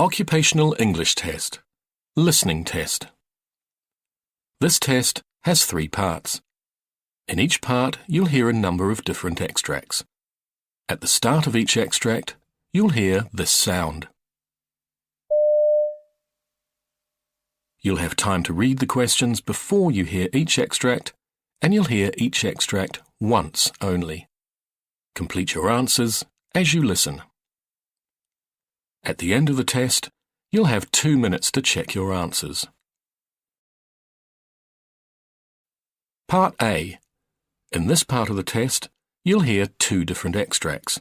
Occupational English Test. Listening Test. This test has 3 parts. In each part, you'll hear a number of different extracts. At the start of each extract, you'll hear this sound. You'll have time to read the questions before you hear each extract, and you'll hear each extract once only. Complete your answers as you listen. At the end of the test, you'll have 2 minutes to check your answers. Part A. In this part of the test, you'll hear 2 different extracts.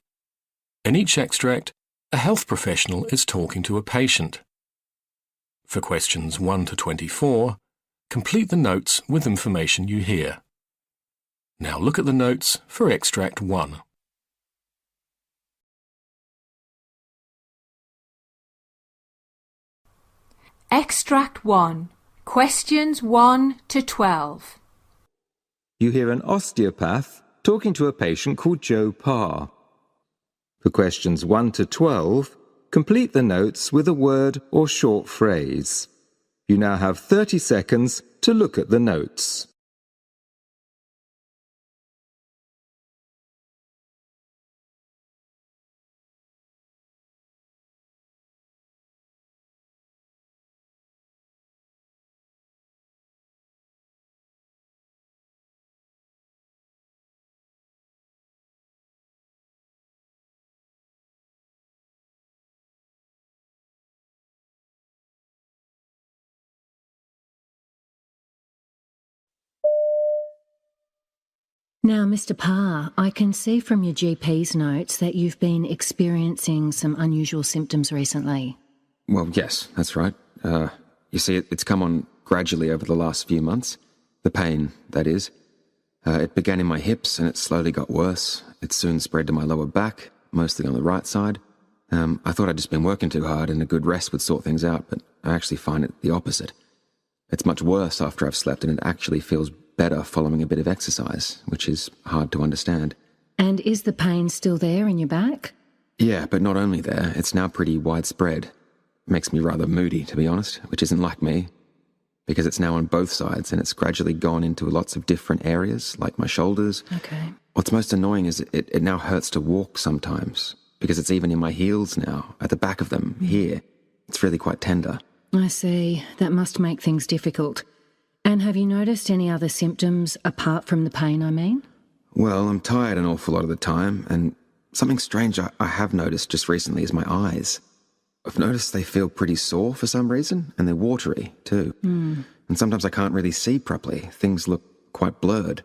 In each extract, a health professional is talking to a patient. For questions 1 to 24, complete the notes with information you hear. Now look at the notes for extract 1. Extract 1. Questions 1 to 12. You hear an osteopath talking to a patient called Joe Parr. For questions 1 to 12, complete the notes with a word or short phrase. You now have 30 seconds to look at the notes. Now, Mr. Parr, I can see from your GP's notes that you've been experiencing some unusual symptoms recently. Well, yes, that's right. You see, it's come on gradually over the last few months. The pain, that is. It began in my hips and it slowly got worse. It soon spread to my lower back, mostly on the right side. I thought I'd just been working too hard and a good rest would sort things out, but I actually find it the opposite. It's much worse after I've slept and it actually feels better following a bit of exercise, which is hard to understand. And is the pain still there in your back? Yeah, but not only there, it's now pretty widespread. Makes me rather moody, to be honest, which isn't like me, because it's now on both sides and it's gradually gone into lots of different areas, like my shoulders. Okay. What's most annoying is it now hurts to walk sometimes, because it's even in my heels now, at the back of them, here. It's really quite tender. I see. That must make things difficult. And have you noticed any other symptoms apart from the pain, I mean? Well, I'm tired an awful lot of the time, and something strange I have noticed just recently is my eyes. I've noticed they feel pretty sore for some reason, and they're watery, too. And sometimes I can't really see properly. Things look quite blurred.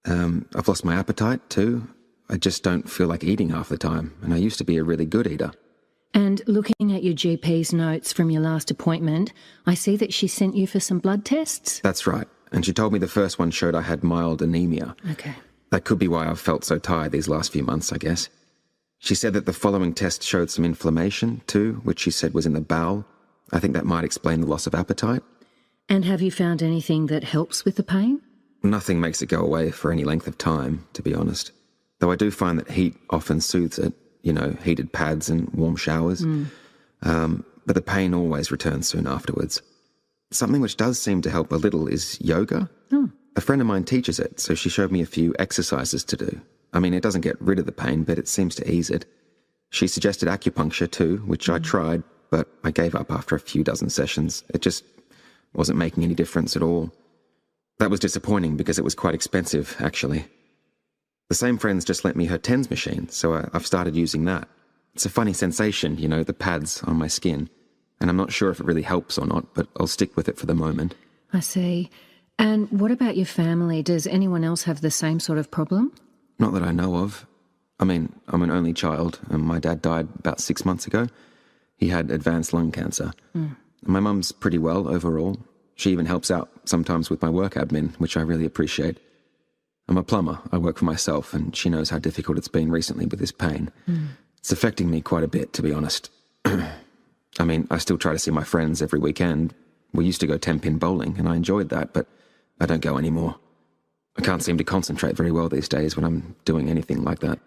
I've lost my appetite, too. I just don't feel like eating half the time, and I used to be a really good eater. And looking at your GP's notes from your last appointment, I see that she sent you for some blood tests? That's right. And she told me the first one showed I had mild anemia. Okay. That could be why I've felt so tired these last few months, I guess. She said that the following test showed some inflammation, too, which she said was in the bowel. I think that might explain the loss of appetite. And have you found anything that helps with the pain? Nothing makes it go away for any length of time, to be honest. Though I do find that heat often soothes it. You know, heated pads and warm showers. But the pain always returns soon afterwards. Something which does seem to help a little is yoga. A friend of mine teaches it, so she showed me a few exercises to do. I mean, it doesn't get rid of the pain, but it seems to ease it. She suggested acupuncture too, which I tried, but I gave up after a few dozen sessions. It just wasn't making any difference at all. That was disappointing because it was quite expensive, actually. The same friend's just lent me her TENS machine, so I've started using that. It's a funny sensation, you know, the pads on my skin. And I'm not sure if it really helps or not, but I'll stick with it for the moment. I see. And what about your family? Does anyone else have the same sort of problem? Not that I know of. I mean, I'm an only child, and my dad died about 6 months ago. He had advanced lung cancer. My mum's pretty well overall. She even helps out sometimes with my work admin, which I really appreciate. I'm a plumber. I work for myself, and she knows how difficult it's been recently with this pain. It's affecting me quite a bit, to be honest. I mean, I still try to see my friends every weekend. We used to go 10-pin bowling, and I enjoyed that, but I don't go anymore. I can't seem to concentrate very well these days when I'm doing anything like that.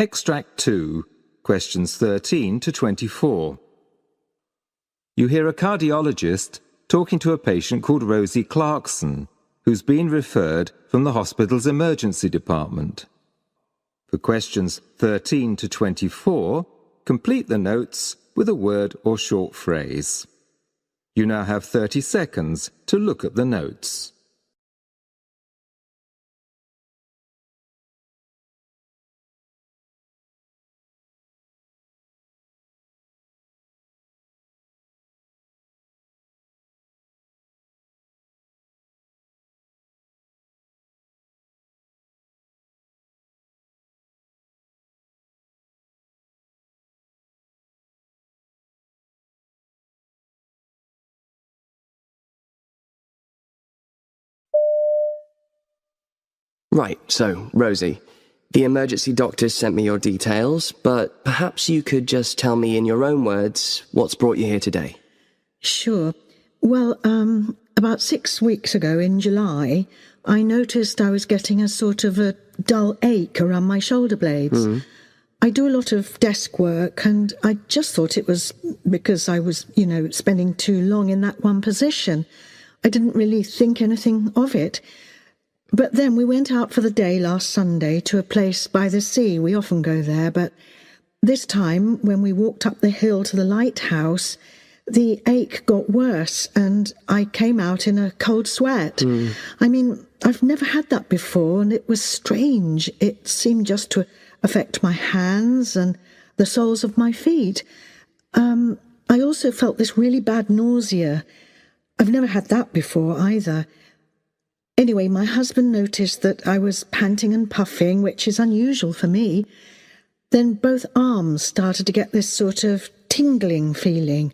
Extract 2, questions 13 to 24. You hear a cardiologist talking to a patient called Rosie Clarkson, who's been referred from the hospital's emergency department. For questions 13 to 24, complete the notes with a word or short phrase. You now have 30 seconds to look at the notes. Right, so, Rosie, the emergency doctor sent me your details, but perhaps you could just tell me in your own words what's brought you here today. Sure. Well, about 6 weeks ago in July, I noticed I was getting a sort of a dull ache around my shoulder blades. I do a lot of desk work, and I just thought it was because I was, spending too long in that one position. I didn't really think anything of it. But then we went out for the day last Sunday to a place by the sea. We often go there, but this time, when we walked up the hill to the lighthouse, the ache got worse and I came out in a cold sweat. I mean, I've never had that before, and it was strange. It seemed just to affect my hands and the soles of my feet. I also felt this really bad nausea. I've never had that before either. Anyway, my husband noticed that I was panting and puffing, which is unusual for me. Then both arms started to get this sort of tingling feeling.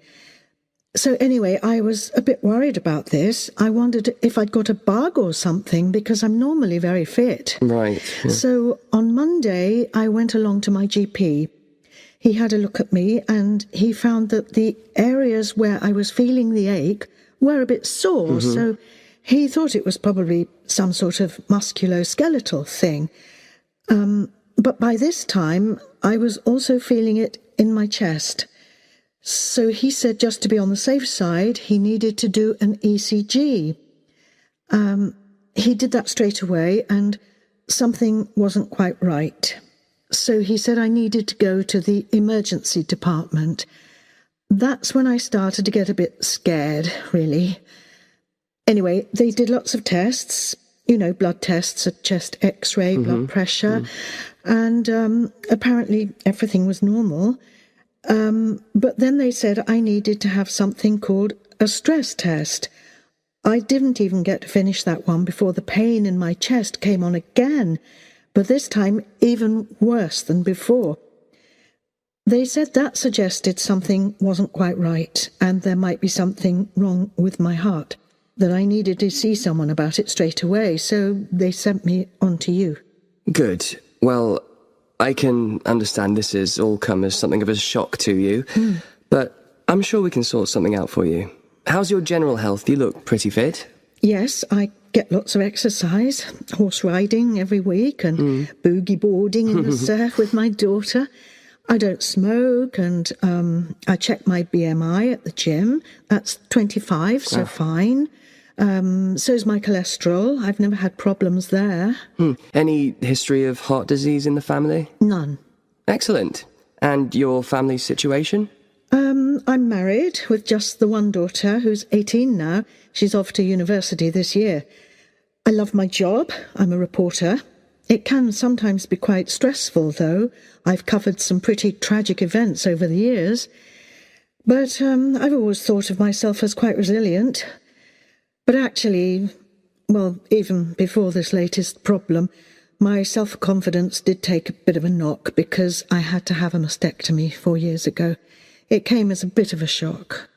So anyway, I was a bit worried about this. I wondered if I'd got a bug or something, because I'm normally very fit. Right. Yeah. So on Monday, I went along to my GP. He had a look at me and he found that the areas where I was feeling the ache were a bit sore, so he thought it was probably some sort of musculoskeletal thing. But by this time, I was also feeling it in my chest. So he said just to be on the safe side, he needed to do an ECG. He did that straight away, and something wasn't quite right. So he said I needed to go to the emergency department. That's when I started to get a bit scared, really. Anyway, they did lots of tests, blood tests, a chest x-ray, blood pressure, and apparently everything was normal. But then they said I needed to have something called a stress test. I didn't even get to finish that one before the pain in my chest came on again, but this time even worse than before. They said that suggested something wasn't quite right, and there might be something wrong with my heart, that I needed to see someone about it straight away, so they sent me on to you. Good. Well, I can understand this has all come as something of a shock to you, but I'm sure we can sort something out for you. How's your general health? You look pretty fit. Yes, I get lots of exercise, horse riding every week and boogie boarding in the surf with my daughter. I don't smoke, and I check my BMI at the gym. That's 25, so fine. So's my cholesterol. I've never had problems there. Any history of heart disease in the family? None. Excellent. And your family situation? I'm married with just the one daughter, who's 18 now. She's off to university this year. I love my job. I'm a reporter. It can sometimes be quite stressful, though. I've covered some pretty tragic events over the years. But I've always thought of myself as quite resilient. But actually, well, even before this latest problem, my self-confidence did take a bit of a knock because I had to have a mastectomy 4 years ago. It came as a bit of a shock.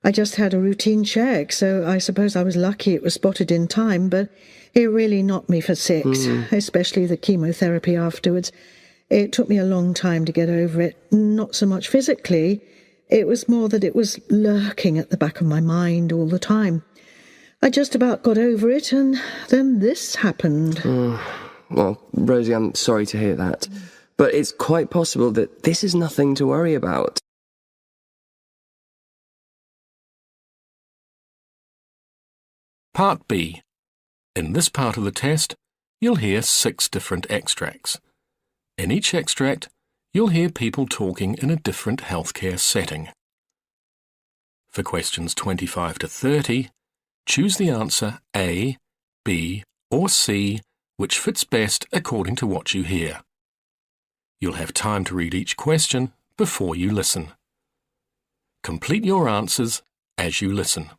I just had a routine check, so I suppose I was lucky it was spotted in time, but it really knocked me for six, especially the chemotherapy afterwards. It took me a long time to get over it, not so much physically. It was more that it was lurking at the back of my mind all the time. I just about got over it, and then this happened. Well, Rosie, I'm sorry to hear that. but it's quite possible that this is nothing to worry about. Part B. In this part of the test, you'll hear 6 different extracts. In each extract, you'll hear people talking in a different healthcare setting. For questions 25 to 30, choose the answer A, B, or C, which fits best according to what you hear. You'll have time to read each question before you listen. Complete your answers as you listen.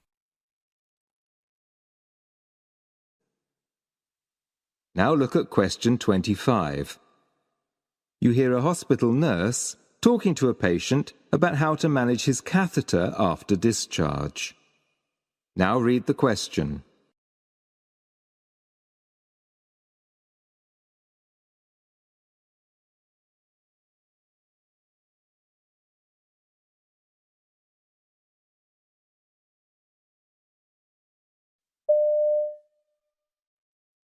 Now look at question 25. You hear a hospital nurse talking to a patient about how to manage his catheter after discharge. Now read the question.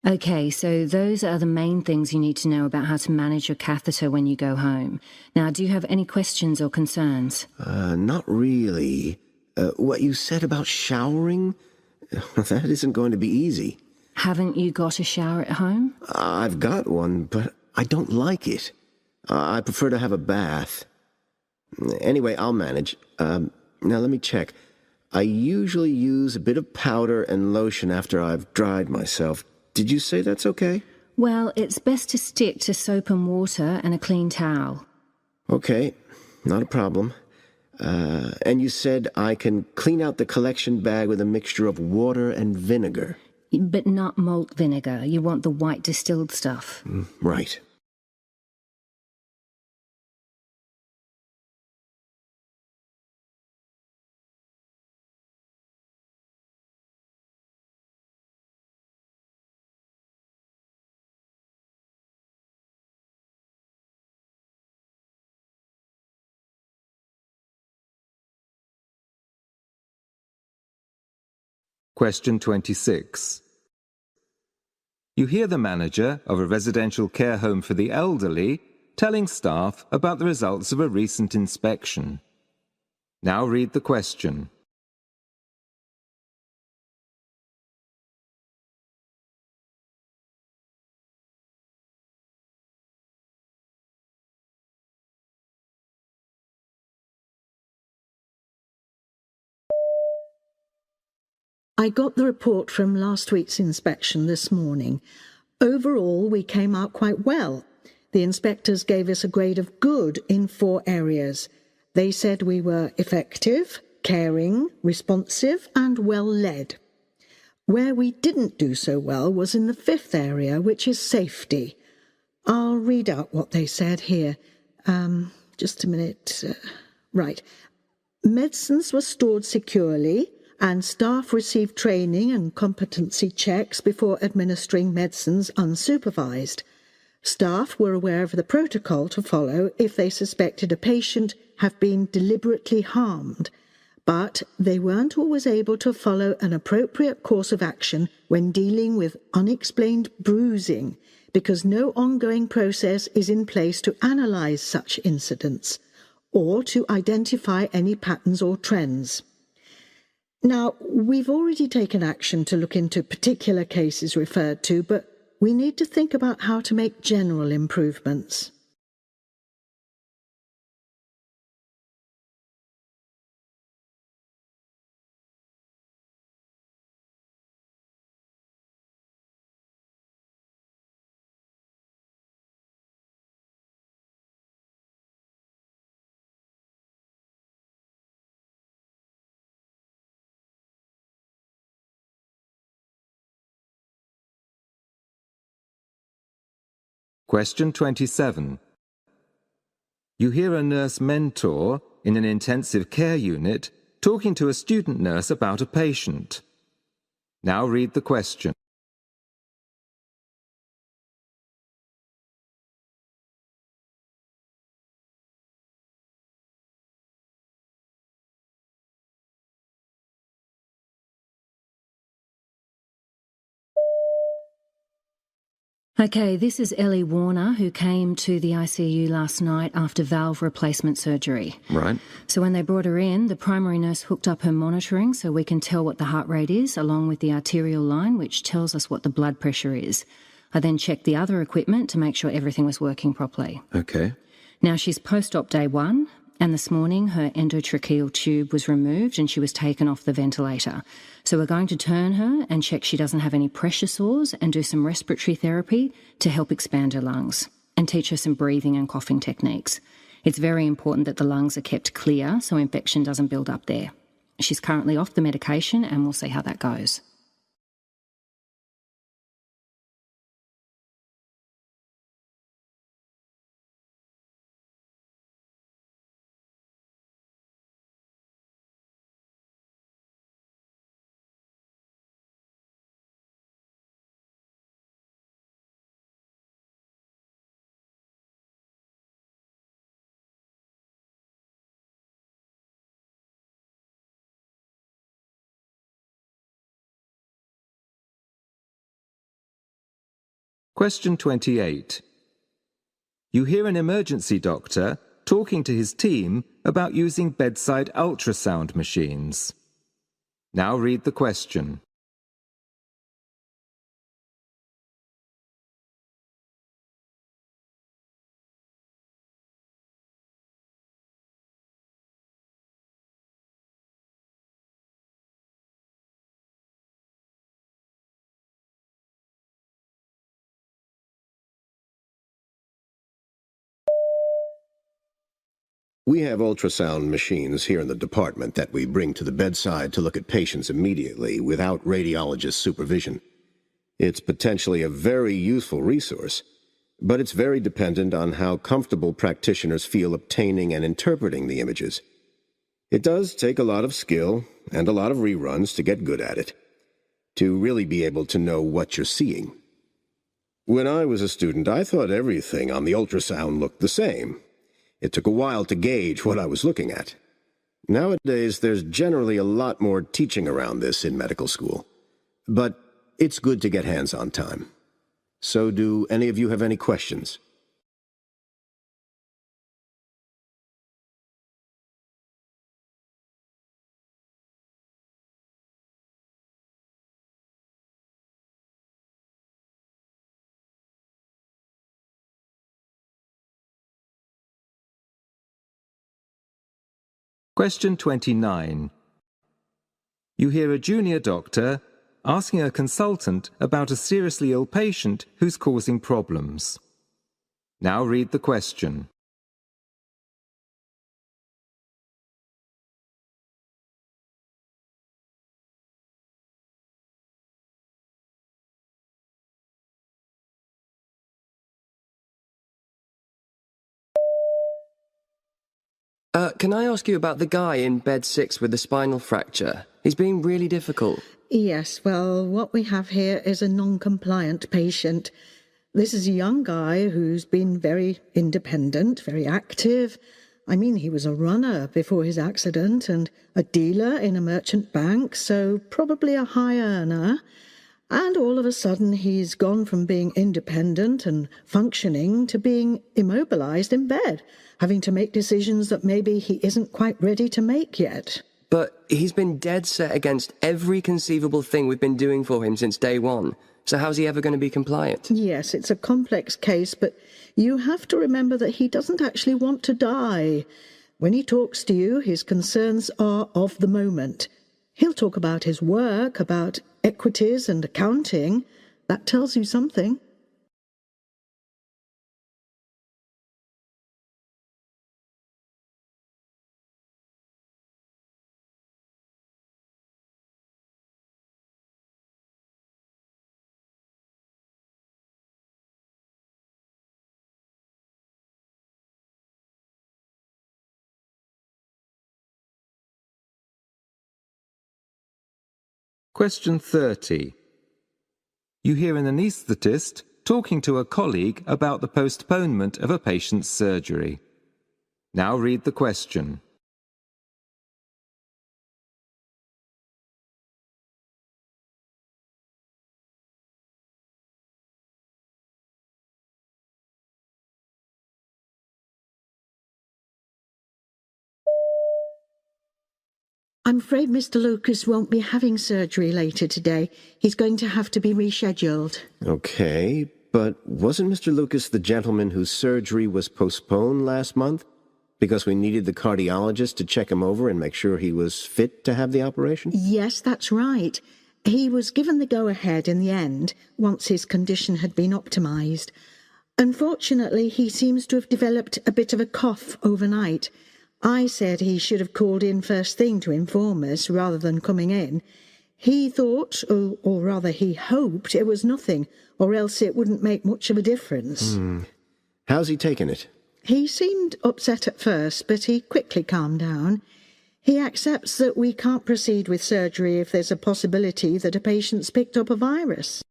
Okay, so those are the main things you need to know about how to manage your catheter when you go home. Now, do you have any questions or concerns? Not really. What you said about showering? That isn't going to be easy. Haven't you got a shower at home? I've got one, but I don't like it. I prefer to have a bath. Anyway, I'll manage. Now let me check. I usually use a bit of powder and lotion after I've dried myself. Did you say that's okay? Well, it's best to stick to soap and water and a clean towel. Okay, not a problem. And you said I can clean out the collection bag with a mixture of water and vinegar. But not malt vinegar. You want the white distilled stuff. Right. Question 26. You hear the manager of a residential care home for the elderly telling staff about the results of a recent inspection. Now read the question. I got the report from last week's inspection this morning. Overall, we came out quite well. The inspectors gave us a grade of good in 4 areas. They said we were effective, caring, responsive, and well-led. Where we didn't do so well was in the 5th area, which is safety. I'll read out what they said here. Just a minute. Right. Medicines were stored securely, and staff received training and competency checks before administering medicines unsupervised. Staff were aware of the protocol to follow if they suspected a patient had been deliberately harmed, but they weren't always able to follow an appropriate course of action when dealing with unexplained bruising, because no ongoing process is in place to analyse such incidents or to identify any patterns or trends. Now, we've already taken action to look into particular cases referred to, but we need to think about how to make general improvements. Question 27. You hear a nurse mentor in an intensive care unit talking to a student nurse about a patient. Now read the question. Okay, this is Ellie Warner, who came to the ICU last night after valve replacement surgery. Right. So when they brought her in, the primary nurse hooked up her monitoring so we can tell what the heart rate is, along with the arterial line, which tells us what the blood pressure is. I then checked the other equipment to make sure everything was working properly. Okay. Now, she's post-op day 1, and this morning her endotracheal tube was removed and she was taken off the ventilator. So we're going to turn her and check she doesn't have any pressure sores and do some respiratory therapy to help expand her lungs and teach her some breathing and coughing techniques. It's very important that the lungs are kept clear so infection doesn't build up there. She's currently off the medication and we'll see how that goes. Question 28. You hear an emergency doctor talking to his team about using bedside ultrasound machines. Now read the question. We have ultrasound machines here in the department that we bring to the bedside to look at patients immediately without radiologist supervision. It's potentially a very useful resource, but it's very dependent on how comfortable practitioners feel obtaining and interpreting the images. It does take a lot of skill and a lot of reruns to get good at it, to really be able to know what you're seeing. When I was a student, I thought everything on the ultrasound looked the same. It took a while to gauge what I was looking at. Nowadays, there's generally a lot more teaching around this in medical school. But it's good to get hands-on time. So do any of you have any questions? Question 29. You hear a junior doctor asking a consultant about a seriously ill patient who's causing problems. Now read the question. Can I ask you about the guy in bed 6 with the spinal fracture? He's being really difficult. Yes, well, what we have here is a non-compliant patient. This is a young guy who's been very independent, very active. I mean, he was a runner before his accident and a dealer in a merchant bank, so probably a high earner. And all of a sudden, he's gone from being independent and functioning to being immobilized in bed, having to make decisions that maybe he isn't quite ready to make yet. But he's been dead set against every conceivable thing we've been doing for him since day 1. So how's he ever going to be compliant? Yes, it's a complex case, but you have to remember that he doesn't actually want to die. When he talks to you, his concerns are of the moment. He'll talk about his work, about equities and accounting. That tells you something. Question 30. You hear an anaesthetist talking to a colleague about the postponement of a patient's surgery. Now read the question. I'm afraid Mr. Lucas won't be having surgery later today. He's going to have to be rescheduled. Okay, but wasn't Mr. Lucas the gentleman whose surgery was postponed last month? Because we needed the cardiologist to check him over and make sure he was fit to have the operation? Yes, that's right. He was given the go-ahead in the end, once his condition had been optimised. Unfortunately, he seems to have developed a bit of a cough overnight. I said he should have called in first thing to inform us rather than coming in. He thought, or rather he hoped, it was nothing, or else it wouldn't make much of a difference. How's he taking it? He seemed upset at first, but he quickly calmed down. He accepts that we can't proceed with surgery if there's a possibility that a patient's picked up a virus.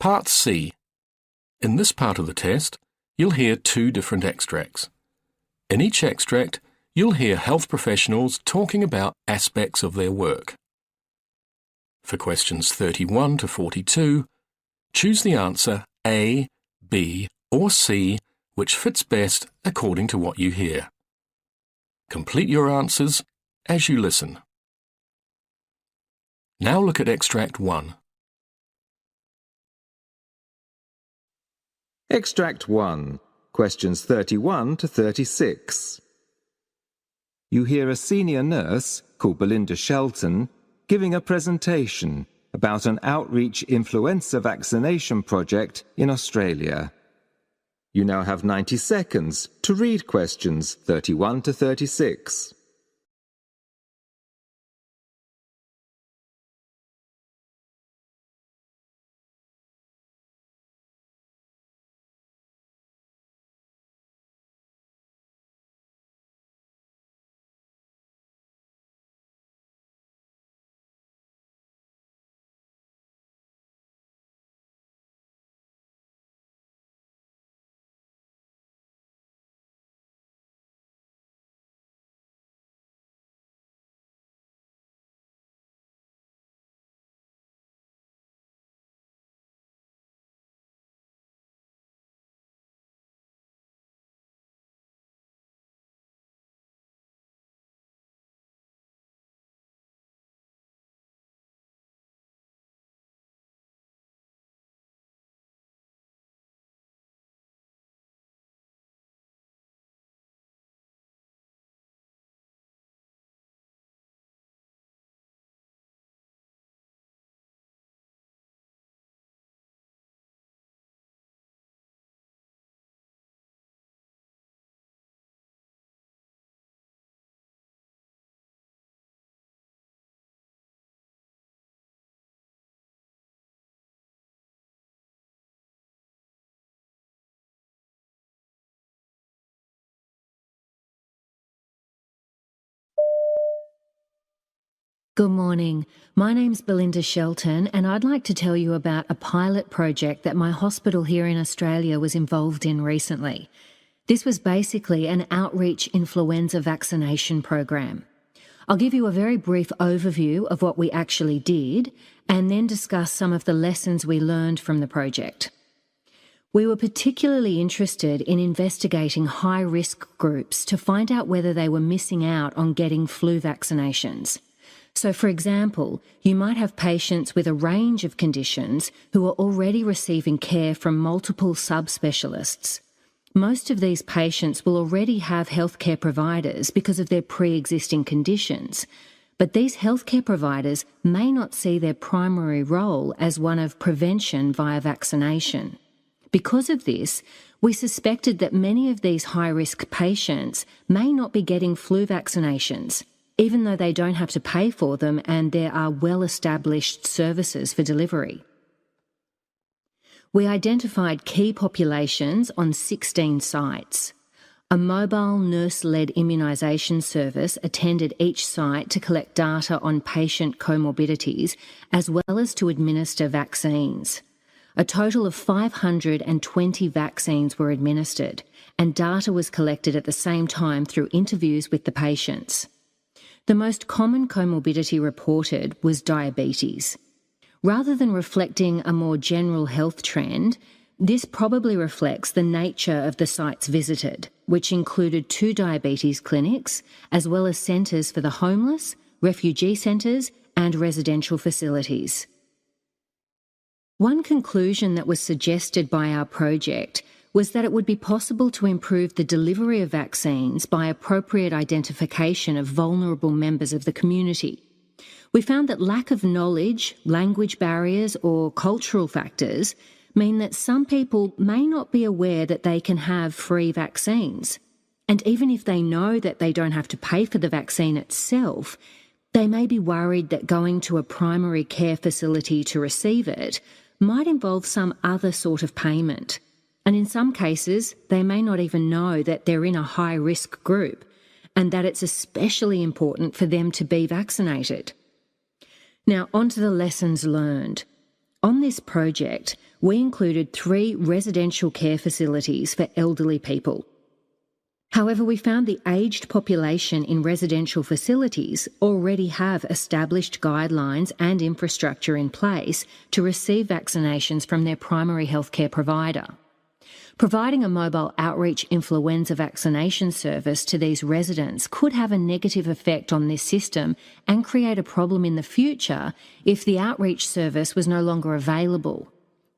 Part C. In this part of the test, you'll hear two different extracts. In each extract, you'll hear health professionals talking about aspects of their work. For questions 31 to 42, choose the answer A, B, or C, which fits best according to what you hear. Complete your answers as you listen. Now look at Extract 1. Extract 1, questions 31 to 36. You hear a senior nurse, called Belinda Shelton, giving a presentation about an outreach influenza vaccination project in Australia. You now have 90 seconds to read questions 31 to 36. Good morning. My name's Belinda Shelton, and I'd like to tell you about a pilot project that my hospital here in Australia was involved in recently. This was basically an outreach influenza vaccination program. I'll give you a very brief overview of what we actually did, and then discuss some of the lessons we learned from the project. We were particularly interested in investigating high-risk groups to find out whether they were missing out on getting flu vaccinations. So, for example, you might have patients with a range of conditions who are already receiving care from multiple subspecialists. Most of these patients will already have healthcare providers because of their pre-existing conditions, but these healthcare providers may not see their primary role as one of prevention via vaccination. Because of this, we suspected that many of these high-risk patients may not be getting flu vaccinations, even though they don't have to pay for them and there are well-established services for delivery. We identified key populations on 16 sites. A mobile nurse-led immunisation service attended each site to collect data on patient comorbidities as well as to administer vaccines. A total of 520 vaccines were administered, and data was collected at the same time through interviews with the patients. The most common comorbidity reported was diabetes. Rather than reflecting a more general health trend, this probably reflects the nature of the sites visited, which included 2 diabetes clinics, as well as centres for the homeless, refugee centres, and residential facilities. One conclusion that was suggested by our project was that it would be possible to improve the delivery of vaccines by appropriate identification of vulnerable members of the community. We found that lack of knowledge, language barriers, or cultural factors mean that some people may not be aware that they can have free vaccines. And even if they know that they don't have to pay for the vaccine itself, they may be worried that going to a primary care facility to receive it might involve some other sort of payment. And in some cases, they may not even know that they're in a high-risk group and that it's especially important for them to be vaccinated. Now, on to the lessons learned. On this project, we included 3 residential care facilities for elderly people. However, we found the aged population in residential facilities already have established guidelines and infrastructure in place to receive vaccinations from their primary healthcare provider. Providing a mobile outreach influenza vaccination service to these residents could have a negative effect on this system and create a problem in the future if the outreach service was no longer available.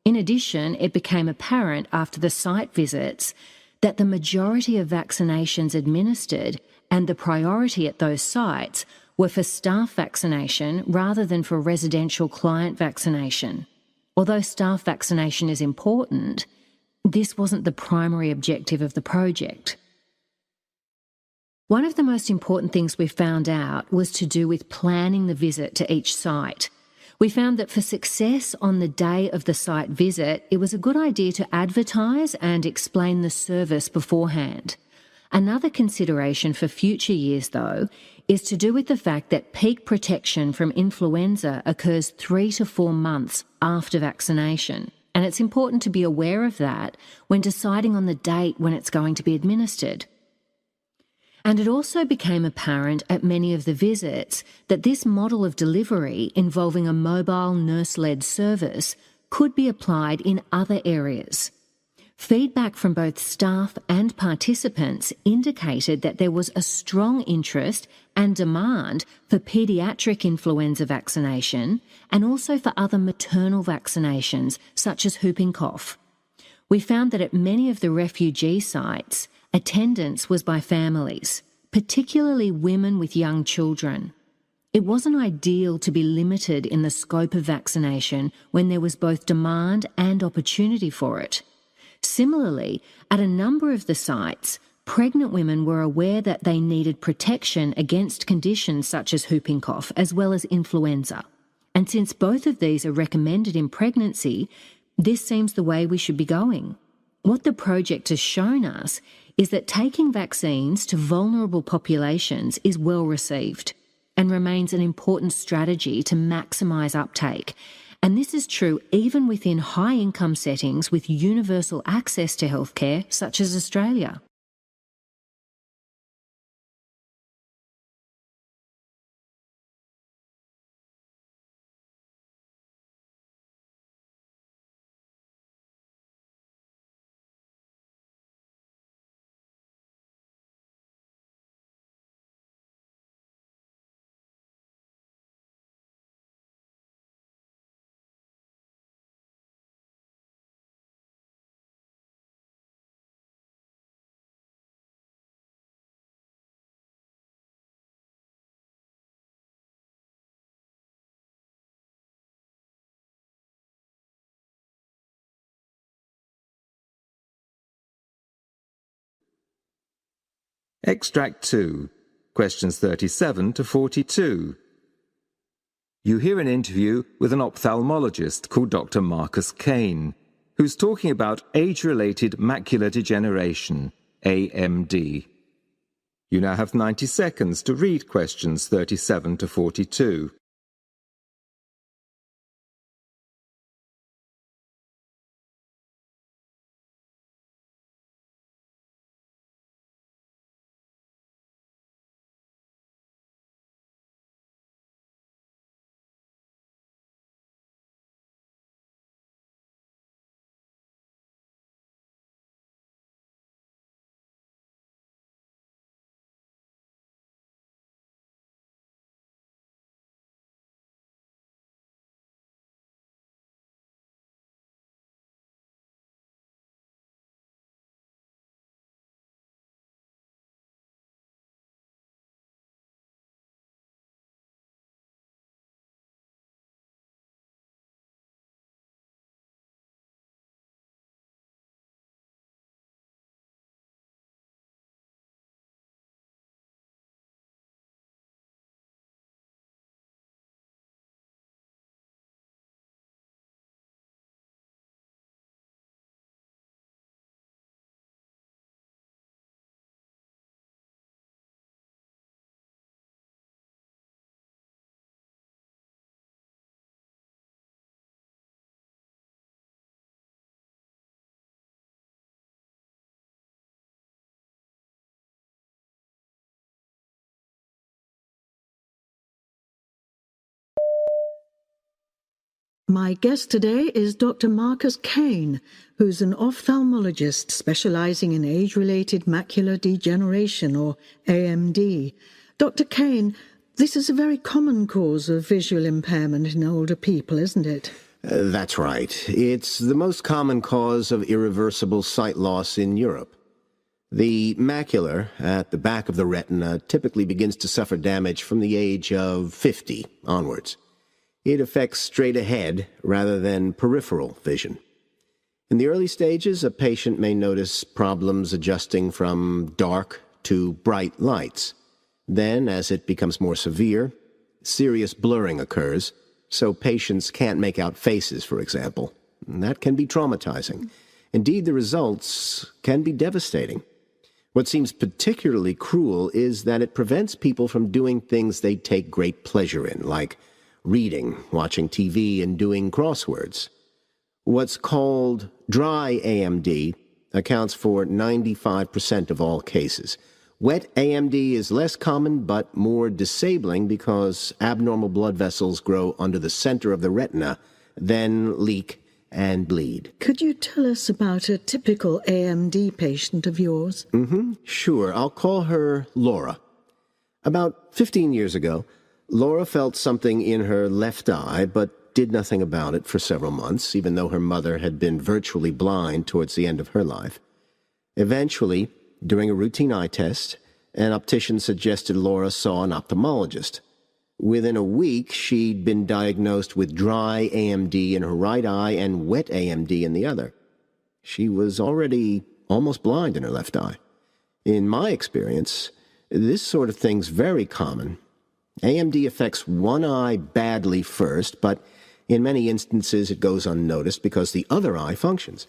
In addition, it became apparent after the site visits that the majority of vaccinations administered and the priority at those sites were for staff vaccination rather than for residential client vaccination. Although staff vaccination is important, this wasn't the primary objective of the project. One of the most important things we found out was to do with planning the visit to each site. We found that for success on the day of the site visit, it was a good idea to advertise and explain the service beforehand. Another consideration for future years, though, is to do with the fact that peak protection from influenza occurs 3 to 4 months after vaccination. And it's important to be aware of that when deciding on the date when it's going to be administered. And it also became apparent at many of the visits that this model of delivery involving a mobile nurse-led service could be applied in other areas. Feedback from both staff and participants indicated that there was a strong interest and demand for paediatric influenza vaccination and also for other maternal vaccinations such as whooping cough. We found that at many of the refugee sites, attendance was by families, particularly women with young children. It wasn't ideal to be limited in the scope of vaccination when there was both demand and opportunity for it. Similarly, at a number of the sites, pregnant women were aware that they needed protection against conditions such as whooping cough as well as influenza. And since both of these are recommended in pregnancy, this seems the way we should be going. What the project has shown us is that taking vaccines to vulnerable populations is well received and remains an important strategy to maximise uptake. And this is true even within high-income settings with universal access to healthcare, such as Australia. Extract 2, questions 37 to 42. You hear an interview with an ophthalmologist called Dr. Marcus Kane, who's talking about age-related macular degeneration, AMD. You now have 90 seconds to read questions 37 to 42. My guest today is Dr. Marcus Kane, who's an ophthalmologist specializing in age-related macular degeneration, or AMD. Dr. Kane, this is a very common cause of visual impairment in older people, isn't it? That's right. It's the most common cause of irreversible sight loss in Europe. The macula at the back of the retina typically begins to suffer damage from the age of 50 onwards. It affects straight ahead rather than peripheral vision. In the early stages, a patient may notice problems adjusting from dark to bright lights. Then, as it becomes more severe, serious blurring occurs, so patients can't make out faces, for example. And that can be traumatizing. Indeed, the results can be devastating. What seems particularly cruel is that it prevents people from doing things they take great pleasure in, like reading, watching TV, and doing crosswords. What's called dry AMD accounts for 95% of all cases. Wet AMD is less common but more disabling because abnormal blood vessels grow under the center of the retina, then leak and bleed. Could you tell us about a typical AMD patient of yours? Sure. I'll call her Laura. About 15 years ago, Laura felt something in her left eye, but did nothing about it for several months, even though her mother had been virtually blind towards the end of her life. Eventually, during a routine eye test, an optician suggested Laura saw an ophthalmologist. Within a week, she'd been diagnosed with dry AMD in her right eye and wet AMD in the other. She was already almost blind in her left eye. In my experience, this sort of thing's very common. AMD affects one eye badly first, but in many instances it goes unnoticed because the other eye functions.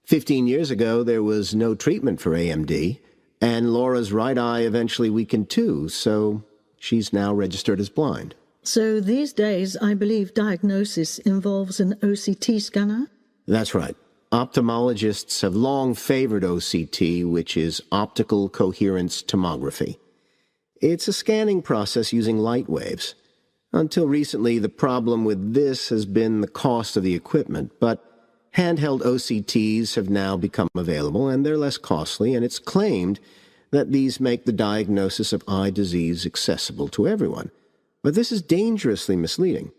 15 years ago, there was no treatment for AMD, and Laura's right eye eventually weakened too, so she's now registered as blind. So these days, I believe diagnosis involves an OCT scanner? That's right. Ophthalmologists have long favored OCT, which is optical coherence tomography. It's a scanning process using light waves. Until recently, the problem with this has been the cost of the equipment, but handheld OCTs have now become available, and they're less costly, and it's claimed that these make the diagnosis of eye disease accessible to everyone. But this is dangerously misleading.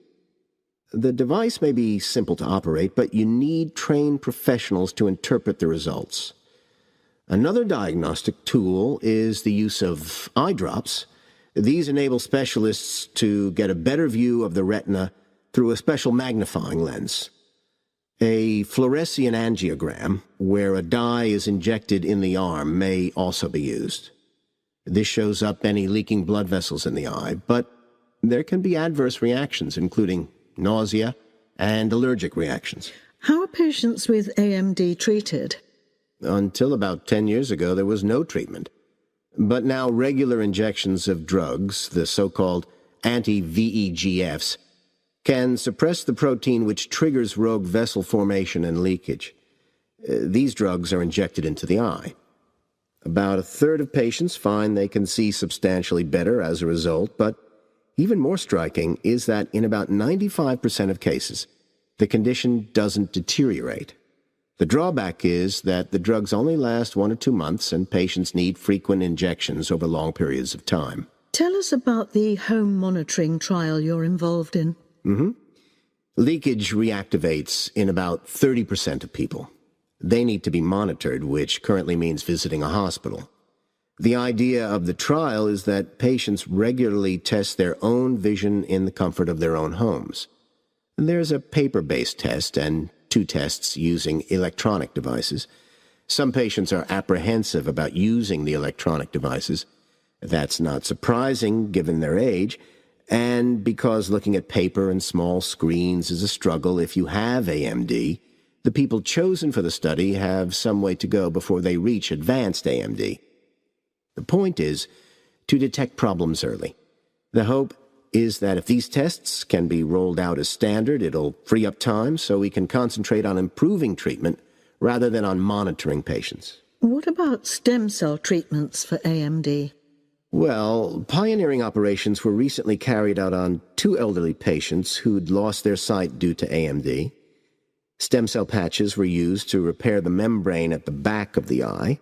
The device may be simple to operate, but you need trained professionals to interpret the results. Another diagnostic tool is the use of eye drops. These enable specialists to get a better view of the retina through a special magnifying lens. A fluorescein angiogram, where a dye is injected in the arm, may also be used. This shows up any leaking blood vessels in the eye, but there can be adverse reactions, including nausea and allergic reactions. How are patients with AMD treated? Until about 10 years ago, there was no treatment. But now regular injections of drugs, the so-called anti-VEGFs, can suppress the protein which triggers rogue vessel formation and leakage. These drugs are injected into the eye. About a third of patients find they can see substantially better as a result, but even more striking is that in about 95% of cases, the condition doesn't deteriorate. The drawback is that the drugs only last 1 or 2 months, and patients need frequent injections over long periods of time. Tell us about the home monitoring trial you're involved in. Leakage reactivates in about 30% of people. They need to be monitored, which currently means visiting a hospital. The idea of the trial is that patients regularly test their own vision in the comfort of their own homes. There's a paper-based test and 2 tests using electronic devices. Some patients are apprehensive about using the electronic devices. That's not surprising given their age, and because looking at paper and small screens is a struggle if you have AMD, the people chosen for the study have some way to go before they reach advanced AMD. The point is to detect problems early. The hope is that if these tests can be rolled out as standard, it'll free up time so we can concentrate on improving treatment rather than on monitoring patients. What about stem cell treatments for AMD? Well, pioneering operations were recently carried out on 2 elderly patients who'd lost their sight due to AMD. Stem cell patches were used to repair the membrane at the back of the eye.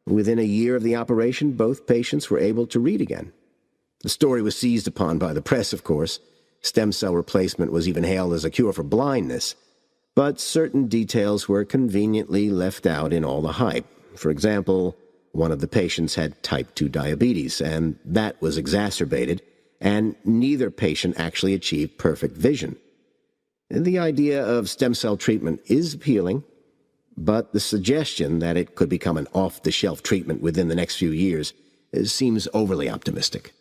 Within a year of the operation, both patients were able to read again. The story was seized upon by the press, of course. Stem cell replacement was even hailed as a cure for blindness. But certain details were conveniently left out in all the hype. For example, one of the patients had type 2 diabetes, and that was exacerbated, and neither patient actually achieved perfect vision. The idea of stem cell treatment is appealing, but the suggestion that it could become an off-the-shelf treatment within the next few years seems overly optimistic.